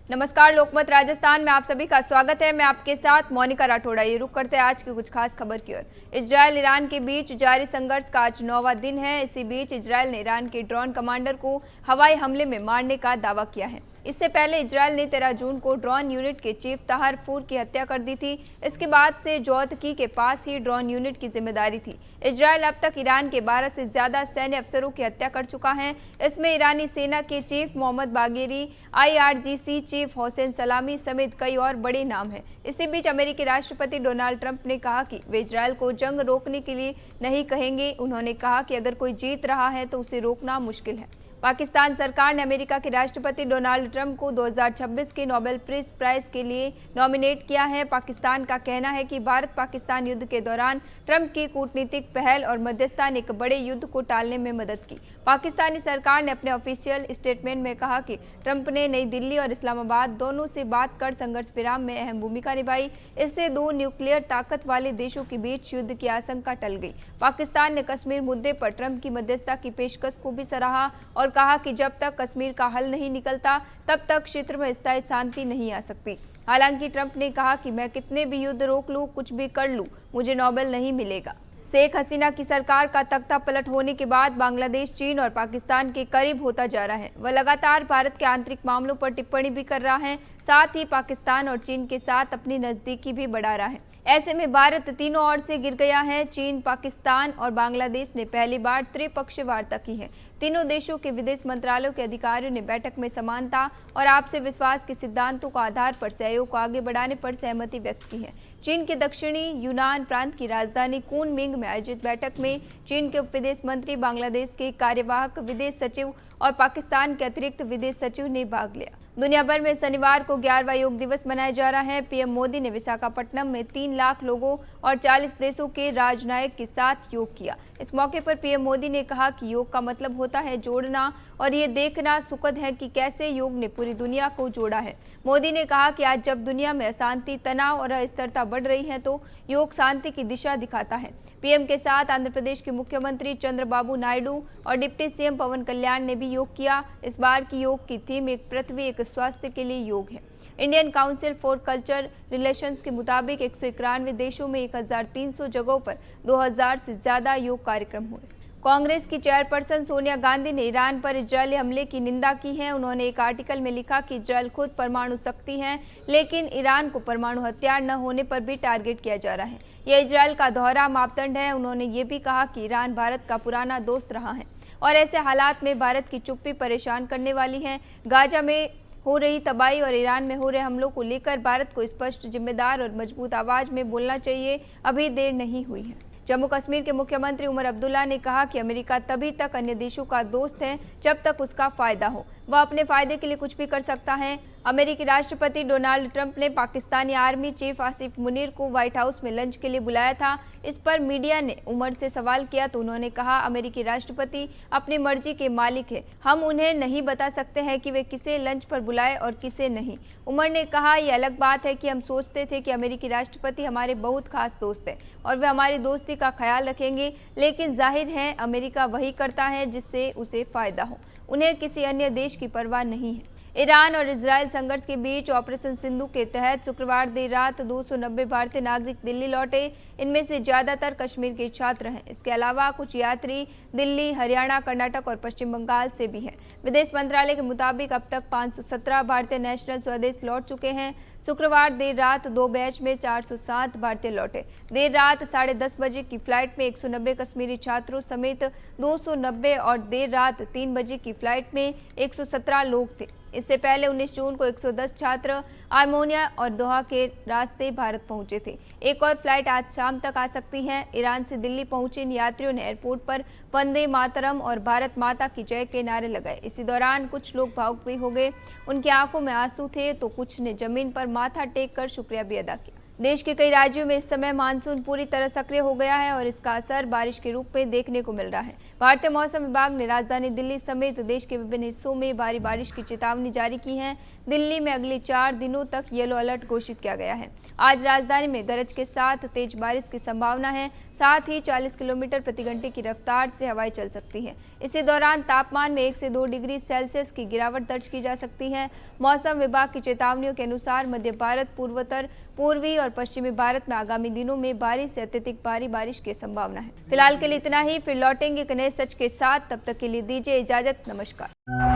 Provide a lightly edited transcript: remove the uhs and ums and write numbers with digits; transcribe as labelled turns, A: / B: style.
A: नमस्कार, लोकमत राजस्थान में आप सभी का स्वागत है। मैं आपके साथ मोनिका राठौड़ा। ये रुक करते हैं आज की कुछ खास खबर की ओर। इजरायल ईरान के बीच जारी संघर्ष का आज 9वां दिन है। इसी बीच इजरायल ने ईरान के ड्रोन कमांडर को हवाई हमले में मारने का दावा किया है। इससे पहले इजरायल ने 13 जून को ड्रोन यूनिट के चीफ ताहर फूर की हत्या कर दी थी। इसके बाद से जौतकी के पास ही ड्रोन यूनिट की जिम्मेदारी थी। इजरायल अब तक ईरान के 12 से ज्यादा सैन्य अफसरों की हत्या कर चुका है। इसमें ईरानी सेना के chief Mohammad Bagheri, IRGC chief Hussein Salami समेत कई और बड़े नाम हैं। इसी बीच अमेरिकी राष्ट्रपति डोनाल्ड ट्रंप ने कहा कि वे इजरायल को जंग रोकने के लिए नहीं कहेंगे। उन्होंने कहा कि अगर कोई जीत रहा है तो उसे रोकना मुश्किल है। पाकिस्तान सरकार ने अमेरिका के राष्ट्रपति डोनाल्ड ट्रंप को 2026 के नोबेल पीस प्राइज के लिए नॉमिनेट किया है। पाकिस्तान का कहना है कि भारत पाकिस्तान युद्ध के दौरान ट्रंप की कूटनीतिक पहल और मध्यस्थता ने एक बड़े युद्ध को टालने में मदद की। पाकिस्तानी सरकार ने अपने ऑफिशियल स्टेटमेंट में कहा कि ट्रंप ने नई दिल्ली और इस्लामाबाद दोनों से बात कर संघर्ष विराम में अहम भूमिका निभाई। इससे दो न्यूक्लियर ताकत वाले देशों के बीच युद्ध की आशंका टल गई। पाकिस्तान ने कश्मीर मुद्दे पर ट्रंप की मध्यस्थता की पेशकश को भी सराहा और कहा कि जब तक कश्मीर का हल नहीं निकलता तब तक क्षेत्र में स्थायी शांति नहीं आ सकती। हालांकि ट्रंप ने कहा कि मैं कितने भी युद्ध रोक लूं, कुछ भी कर लूं, मुझे नोबेल नहीं मिलेगा। शेख हसीना की सरकार का तख्ता पलट होने के बाद बांग्लादेश चीन और पाकिस्तान के करीब होता जा रहा है। वह लगातार भारत के आंतरिक मामलों पर टिप्पणी भी कर रहा है, साथ ही पाकिस्तान और चीन के साथ अपनी नजदीकी भी बढ़ा रहा है। ऐसे में भारत तीनों ओर से गिर गया है। चीन, पाकिस्तान और बांग्लादेश ने पहली बार त्रिपक्षीय वार्ता की है। तीनों देशों के विदेश मंत्रालयों के अधिकारियों ने बैठक में समानता और आपसी विश्वास के सिद्धांतों के आधार पर सहयोग को आगे बढ़ाने पर सहमति व्यक्त की है। चीन के दक्षिणी यूनान प्रांत की राजधानी कुनमिंग में आयोजित बैठक में चीन के उप विदेश मंत्री, बांग्लादेश के कार्यवाहक विदेश सचिव और पाकिस्तान के अतिरिक्त विदेश सचिव ने भाग लिया। दुनिया भर में शनिवार को 11वां योग दिवस मनाया जा रहा है। पीएम मोदी ने विशाखापट्टनम में 3 लाख लोगों और 40 देशों के राजनायक के साथ योग किया। इस मौके पर पीएम मोदी ने कहा कि योग का मतलब होता है जोड़ना और ये देखना सुखद है कि कैसे योग ने पूरी दुनिया को जोड़ा है। मोदी ने कहा कि आज जब दुनिया में अशांति, तनाव और अस्थिरता बढ़ रही है तो योग शांति की दिशा दिखाता है। पीएम के साथ आंध्र प्रदेश के मुख्यमंत्री चंद्रबाबू नायडू और डिप्टी सीएम पवन कल्याण ने भी योग किया। इस बार की योग की थीम एक पृथ्वी एक स्वास्थ्य के लिए योग है। Indian council for culture relations के मुताबिक 191 देशों में 1300 जगहों पर 2000 से ज्यादा योग कार्यक्रम हुए। कांग्रेस की चेयरपर्सन सोनिया गांधी ने ईरान पर इजरायली हमले की निंदा की है। उन्होंने एक आर्टिकल में लिखा कि इजरायल खुद परमाणु शक्ति है, लेकिन ईरान को परमाणु हथियार न होने पर भी टारगेट किया जा रहा है। यह इजरायल का दोहरा मापदंड है। उन्होंने ये भी कहा कि ईरान भारत का पुराना दोस्त रहा है और ऐसे हालात में भारत की चुप्पी परेशान करने वाली है। गाजा में हो रही तबाही और ईरान में हो रहे हमलों को लेकर भारत को स्पष्ट, जिम्मेदार और मजबूत आवाज में बोलना चाहिए। अभी देर नहीं हुई है। जम्मू कश्मीर के मुख्यमंत्री उमर अब्दुल्ला ने कहा कि अमेरिका तभी तक अन्य देशों का दोस्त है जब तक उसका फायदा हो। वह अपने फायदे के लिए कुछ भी कर सकता है। अमेरिकी राष्ट्रपति डोनाल्ड ट्रंप ने पाकिस्तानी आर्मी चीफ आसिफ मुनीर को व्हाइट हाउस में लंच के लिए बुलाया था। इस पर मीडिया ने उमर से सवाल किया तो उन्होंने कहा, अमेरिकी राष्ट्रपति अपनी मर्जी के मालिक है। हम उन्हें नहीं बता सकते हैं कि वे किसे लंच पर बुलाए और किसे नहीं। उमर ने कहा, यह अलग बात है कि हम सोचते थे कि अमेरिकी राष्ट्रपति हमारे बहुत खास दोस्त हैं और वे हमारी दोस्ती का ख्याल रखेंगे, लेकिन जाहिर है अमेरिका वही करता है जिससे उसे फायदा हो। उन्हें किसी अन्य देश की परवाह नहीं है। ईरान और इजरायल संघर्ष के बीच ऑपरेशन सिंधु के तहत शुक्रवार देर रात 290 भारतीय नागरिक दिल्ली लौटे। इनमें से ज्यादातर कश्मीर के छात्र हैं। इसके अलावा कुछ यात्री दिल्ली, हरियाणा, कर्नाटक और पश्चिम बंगाल से भी हैं। विदेश मंत्रालय के मुताबिक अब तक 517 भारतीय नेशनल स्वदेश लौट चुके हैं। शुक्रवार देर रात 2 बैच में 407 भारतीय लौटे। देर रात 10:30 बजे की फ्लाइट में 190 कश्मीरी छात्रों समेत 290 और देर रात 3 बजे की फ्लाइट में 117 लोग थे। इससे पहले 19 जून को 110 छात्र आर्मेनिया और दोहा के रास्ते भारत पहुंचे थे। एक और फ्लाइट आज शाम तक आ सकती है। ईरान से दिल्ली पहुंचे इन यात्रियों ने एयरपोर्ट पर वंदे मातरम और भारत माता की जय के नारे लगाए। इसी दौरान कुछ लोग भावुक भी हो गए। उनकी आंखों में आंसू थे तो कुछ ने जमीन पर माथा टेक कर शुक्रिया भी अदा किया। देश के कई राज्यों में इस समय मानसून पूरी तरह सक्रिय हो गया है और इसका असर बारिश के रूप में देखने को मिल रहा है। भारतीय मौसम विभाग ने राजधानी दिल्ली समेत देश के विभिन्न हिस्सों में भारी बारिश की चेतावनी जारी की है। दिल्ली में अगले 4 दिनों तक येलो अलर्ट घोषित किया गया है। आज राजधानी में गरज के साथ तेज बारिश की संभावना है। साथ ही 40 किलोमीटर प्रति घंटे की रफ्तार से हवाएं चल सकती है। इसी दौरान तापमान में 1 से 2 डिग्री सेल्सियस की गिरावट दर्ज की जा सकती है। मौसम विभाग की चेतावनियों के अनुसार मध्य भारत, पूर्वोत्तर, पूर्वी और पश्चिमी भारत में आगामी दिनों में बारिश से अत्यधिक भारी बारिश की संभावना है। फिलहाल के लिए इतना ही, फिर लौटेंगे एक नए सच के साथ। तब तक के लिए दीजिए इजाजत। नमस्कार।